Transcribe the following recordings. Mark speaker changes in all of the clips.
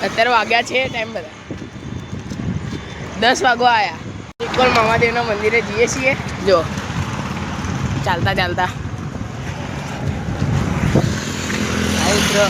Speaker 1: અત્યારે વાગ્યા છે ટાઈમ બધા 10 વાગવા આવ્યા. નિકોલ મામાદેવના મંદિરે જઈએ છીએ. જો ચાલતા ચાલતા ઉતરો.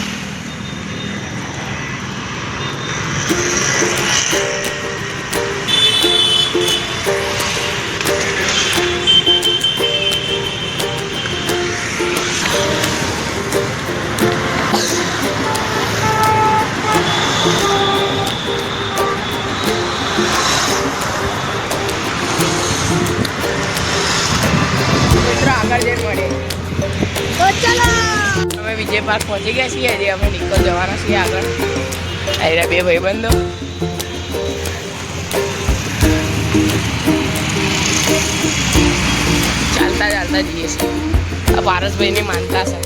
Speaker 1: આગળ જઈને મળે તો ચાલો. અમે વિજય પાર્ક પહોંચી ગયા છીએ. હજી અમે નિકોલ જવાના છીએ આગળ. આયરા બે ભાઈબંધો ચાલતા ચાલતા જઈએ છીએ. આ પારસભાઈની માનતા છે.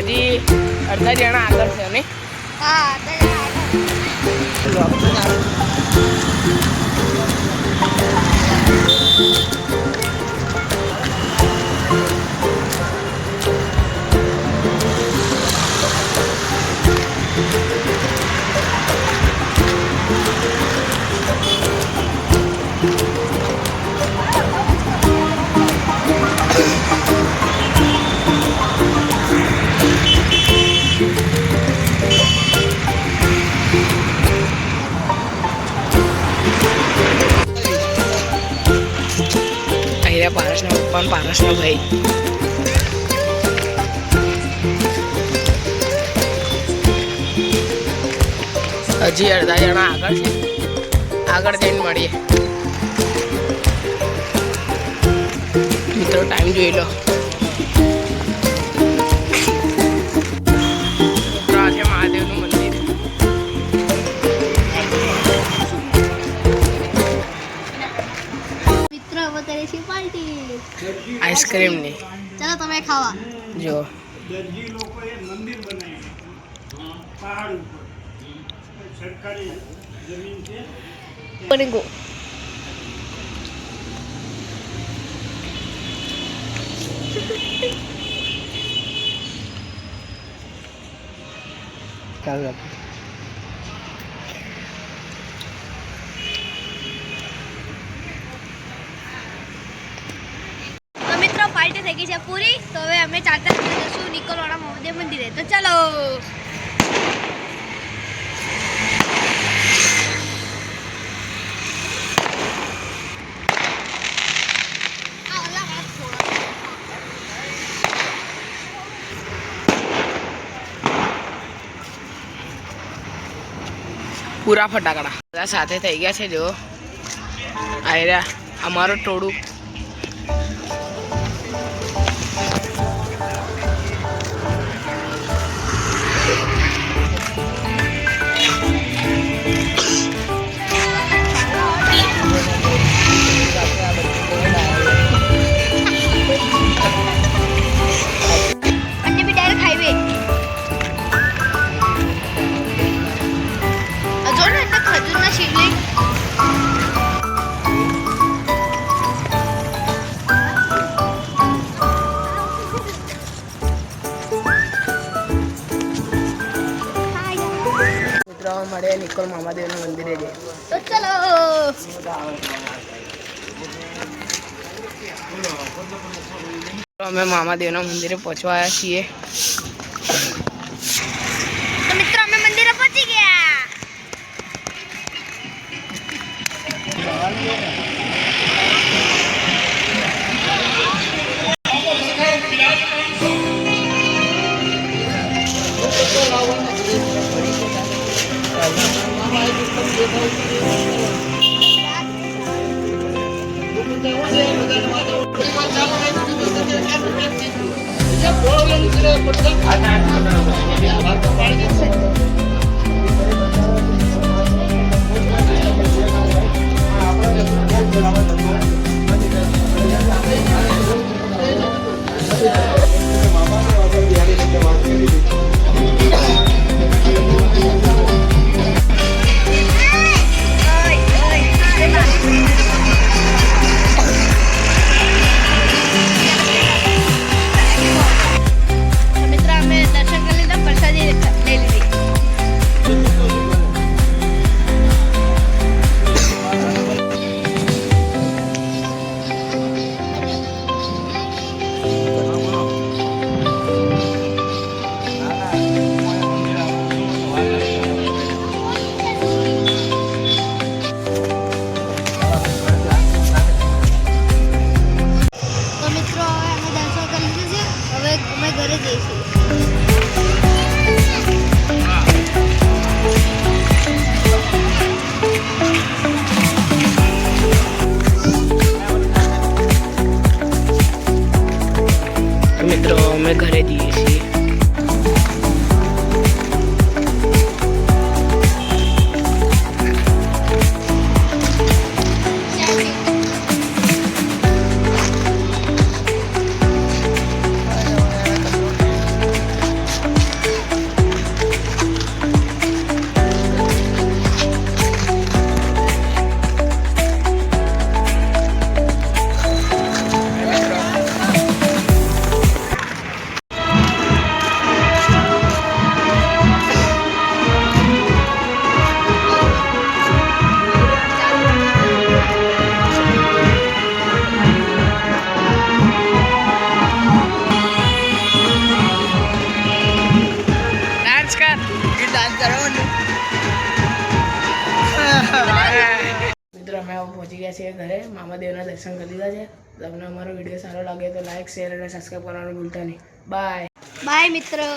Speaker 1: હજી અડધા જણા આગળ છે ને? હા, પારસનો પણ પારસનો ભાઈ. હજી અડધા જણા આગળ છે. આગળ જઈને મળીએ. મિત્રો ટાઈમ જોઈ લો. આજે મહાદેવનું મંદિર. આઈસ્ક્રીમની. ચાલો તમે ખાવા. જો દરજી લોકોએ મંદિર બનાવ્યું પહાડ ઉપર. સરકારી જમીન છે. બનગો ચાલો. પાર્ટી થઈ ગઈ છે પૂરી. તો હવે અમે ચાલતા જઈશું નિકોલવાળા મહાદેવ મંદિરે. તો ચાલો. પૂરા ફટાકડા બધા સાથે થઈ ગયા છે. જો આયરા અમારું ટોળું. મળે નિકોલ મામાદેવના મંદિરે જઈએ. તો ચલો. અમે મામાદેવના મંદિરે પહોંચવા આવ્યા છીએ. તો મિત્રો અમે મંદિરે પહોંચી ગયા.
Speaker 2: દર્શન કરી લીધા, પ્રસાદી લઈ લીધી.
Speaker 1: ડાન્સ કરવાનું. મિત્રો અમે પહોંચી ગયા છીએ ઘરે. મામાદેવના દર્શન કરી લીધા છે. તમને અમારો વિડીયો સારો લાગે તો લાઈક શેર અને સબસ્ક્રાઈબ કરવાનું ભૂલતા નહીં. બાય
Speaker 2: બાય મિત્રો.